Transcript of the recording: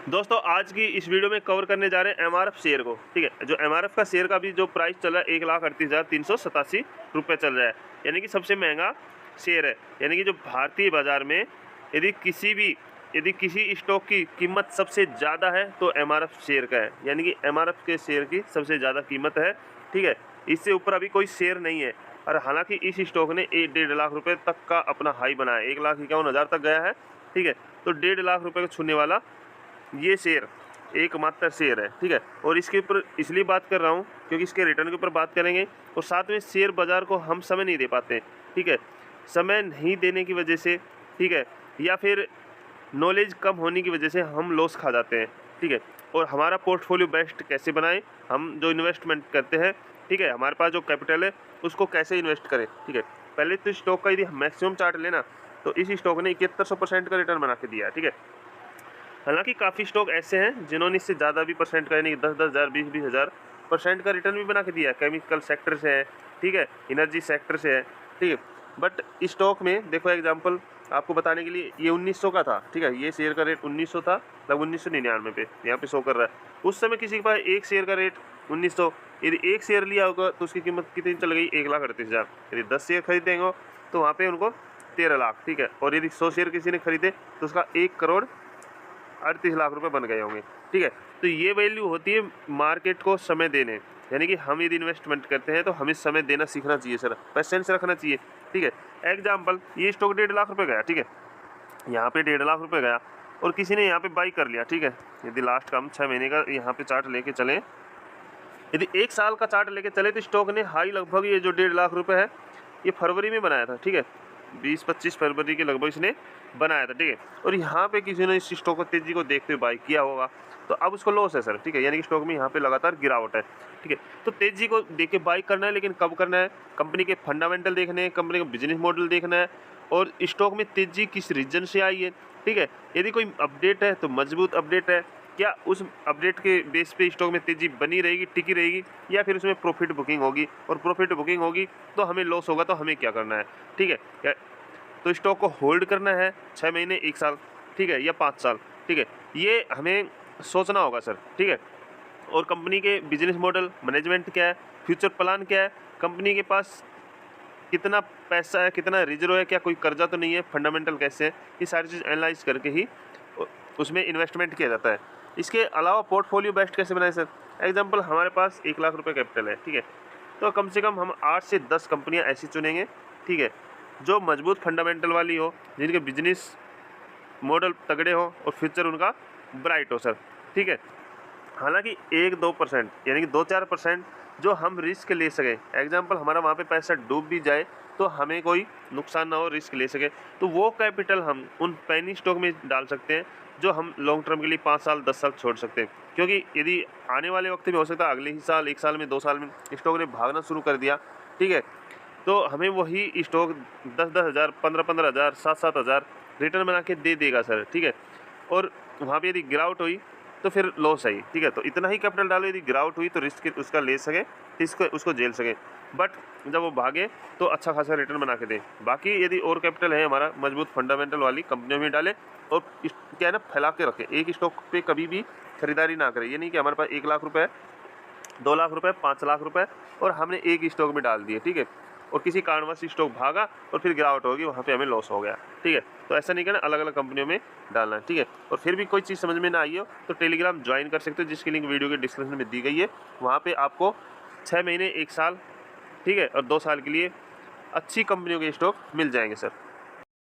दोस्तों आज की इस वीडियो में कवर करने जा रहे हैं एमआरएफ शेयर को। ठीक है, जो एमआरएफ का शेयर का भी जो प्राइस चल रहा है 1,38,387 रुपये चल रहा है, यानी कि सबसे महंगा शेयर है। यानी कि जो भारतीय बाज़ार में यदि किसी स्टॉक की कीमत सबसे ज़्यादा है तो एमआरएफ शेयर का है, यानी कि एमआरएफ के शेयर की सबसे ज़्यादा कीमत है। ठीक है, इससे ऊपर अभी कोई शेयर नहीं है। और हालांकि इस स्टॉक ने 1.5 लाख रुपये तक का अपना हाई बनाया, 1,51,000 तक गया है। ठीक है, तो 1.5 लाख रुपये को छूने वाला ये शेयर एकमात्र शेयर है। ठीक है, और इसके ऊपर इसलिए बात कर रहा हूँ क्योंकि इसके रिटर्न के ऊपर बात करेंगे और साथ में शेयर बाज़ार को हम समय नहीं दे पाते। ठीक है, समय नहीं देने की वजह से, ठीक है, या फिर नॉलेज कम होने की वजह से हम लॉस खा जाते हैं। ठीक है, और हमारा पोर्टफोलियो बेस्ट कैसे बनाएं, हम जो इन्वेस्टमेंट करते हैं, ठीक है, हमारे पास जो कैपिटल है उसको कैसे इन्वेस्ट करें। ठीक है, पहले तो स्टॉक का यदि मैक्सिमम चार्ट लेना तो इस स्टॉक ने 7100% का रिटर्न बना के दिया है। ठीक है, हालांकि काफ़ी स्टॉक ऐसे हैं जिन्होंने इससे ज़्यादा भी परसेंट का, यानी 10-10 हज़ार 20-20 हज़ार % का रिटर्न भी बना के दिया है। केमिकल सेक्टर से है, ठीक है, एनर्जी सेक्टर से है। ठीक है, बट स्टॉक में देखो एग्जांपल आपको बताने के लिए, ये 1900 का था। ठीक है, ये शेयर का रेट 1900 था, मतलब 1999 पे यहाँ पे शो कर रहा है। उस समय किसी के पास एक शेयर का रेट 1900, यदि एक शेयर लिया होगा तो उसकी कीमत कितनी चल गई, 1,38,000। यदि 10 शेयर खरीदेंगे तो वहाँ पे उनको 13 लाख। ठीक है, और यदि 100 शेयर किसी ने खरीदे तो उसका 1,38 लाख रुपए बन गए होंगे। ठीक है, तो ये वैल्यू होती है मार्केट को समय देने, यानी कि हम यदि इन्वेस्टमेंट करते हैं तो हमें समय देना सीखना चाहिए सर, पेशेंस रखना चाहिए। ठीक है, एग्जाम्पल ये स्टॉक 1.5 लाख रुपए गया। ठीक है, यहाँ पे 1.5 लाख रुपए गया और किसी ने यहाँ पे बाई कर लिया। ठीक है, यदि लास्ट का हम 6 महीने का यहाँ पे चार्ट लेके चलें, यदि 1 साल का चार्ट लेके चले तो स्टॉक ने हाई लगभग ये जो 1.5 लाख रुपए है ये फरवरी में बनाया था। ठीक है, 20-25 फरवरी के लगभग इसने बनाया था। ठीक है, और यहाँ पे किसी ने इस स्टॉक को तेजी को देखते हुए बाई किया होगा तो अब उसको लॉस है सर। ठीक है, यानी कि स्टॉक में यहाँ पे लगातार गिरावट है। ठीक है, तो तेजी को देख के बाई करना है, लेकिन कब करना है, कंपनी के फंडामेंटल देखने हैं, कंपनी का बिजनेस मॉडल देखना है और स्टॉक में तेजी किस रीजन से आई है। ठीक है, यदि कोई अपडेट है तो मजबूत अपडेट है, क्या उस अपडेट के बेस पे स्टॉक में तेजी बनी रहेगी, टिकी रहेगी, या फिर उसमें प्रॉफिट बुकिंग होगी, और प्रॉफिट बुकिंग होगी तो हमें लॉस होगा तो हमें क्या करना है। ठीक है, तो स्टॉक को होल्ड करना है 6 महीने, 1 साल, ठीक है, या 5 साल। ठीक है, ये हमें सोचना होगा सर। ठीक है, और कंपनी के बिजनेस मॉडल, मैनेजमेंट क्या है, फ्यूचर प्लान क्या है, कंपनी के पास कितना पैसा है, कितना रिजर्व है, क्या कोई कर्जा तो नहीं है, फंडामेंटल कैसे है, ये सारी चीज़ एनालाइज करके ही उसमें इन्वेस्टमेंट किया जाता है। इसके अलावा पोर्टफोलियो बेस्ट कैसे बनाए सर, एग्जांपल हमारे पास 1 लाख रुपए कैपिटल है। ठीक है, तो कम से कम हम 8 से 10 कंपनियां ऐसी चुनेंगे, ठीक है, जो मजबूत फंडामेंटल वाली हो, जिनके बिजनेस मॉडल तगड़े हो और फ्यूचर उनका ब्राइट हो सर। ठीक है, हालांकि 1-2% यानी कि 2-4% जो हम रिस्क ले सकें, एग्जांपल हमारा वहाँ पे पैसा डूब भी जाए तो हमें कोई नुकसान ना हो, रिस्क ले सके, तो वो कैपिटल हम उन पेनी स्टॉक में डाल सकते हैं जो हम लॉन्ग टर्म के लिए 5 साल 10 साल छोड़ सकते हैं। क्योंकि यदि आने वाले वक्त में हो सकता है अगले ही साल, 1 साल में, 2 साल में स्टॉक ने भागना शुरू कर दिया, ठीक है, तो हमें वही स्टॉक 10-10 हज़ार, 15-15 हज़ार, 7-7 हज़ार रिटर्न बना के दे देगा सर। ठीक है, और वहाँ पे यदि गिरावट हुई तो फिर लॉस आई। ठीक है, तो इतना ही कैपिटल डालो, यदि गिरावट हुई तो रिस्क उसका ले सके, उसको झेल सके, बट जब वो भागे तो अच्छा खासा रिटर्न बना के दे। बाकी यदि और कैपिटल है हमारा, मजबूत फंडामेंटल वाली कंपनियों में डालें और क्या है ना, फैला के रखें, एक स्टॉक पे कभी भी खरीदारी ना करें। ये नहीं कि हमारे पास 1 लाख रुपए है, 2 लाख रुपए, 5 लाख रुपए और हमने एक स्टॉक में डाल दिए। ठीक है, और किसी कारणवश स्टॉक भागा और फिर गिरावट होगी, वहाँ पे हमें लॉस हो गया। ठीक है, तो ऐसा नहीं करना, अलग अलग कंपनियों में डालना है। ठीक है, और फिर भी कोई चीज़ समझ में ना आई हो तो टेलीग्राम ज्वाइन कर सकते हो, जिसकी लिंक वीडियो के डिस्क्रिप्शन में दी गई है। वहाँ पे आपको 6 महीने, 1 साल, ठीक है, और 2 साल के लिए अच्छी कंपनियों के स्टॉक मिल जाएंगे सर।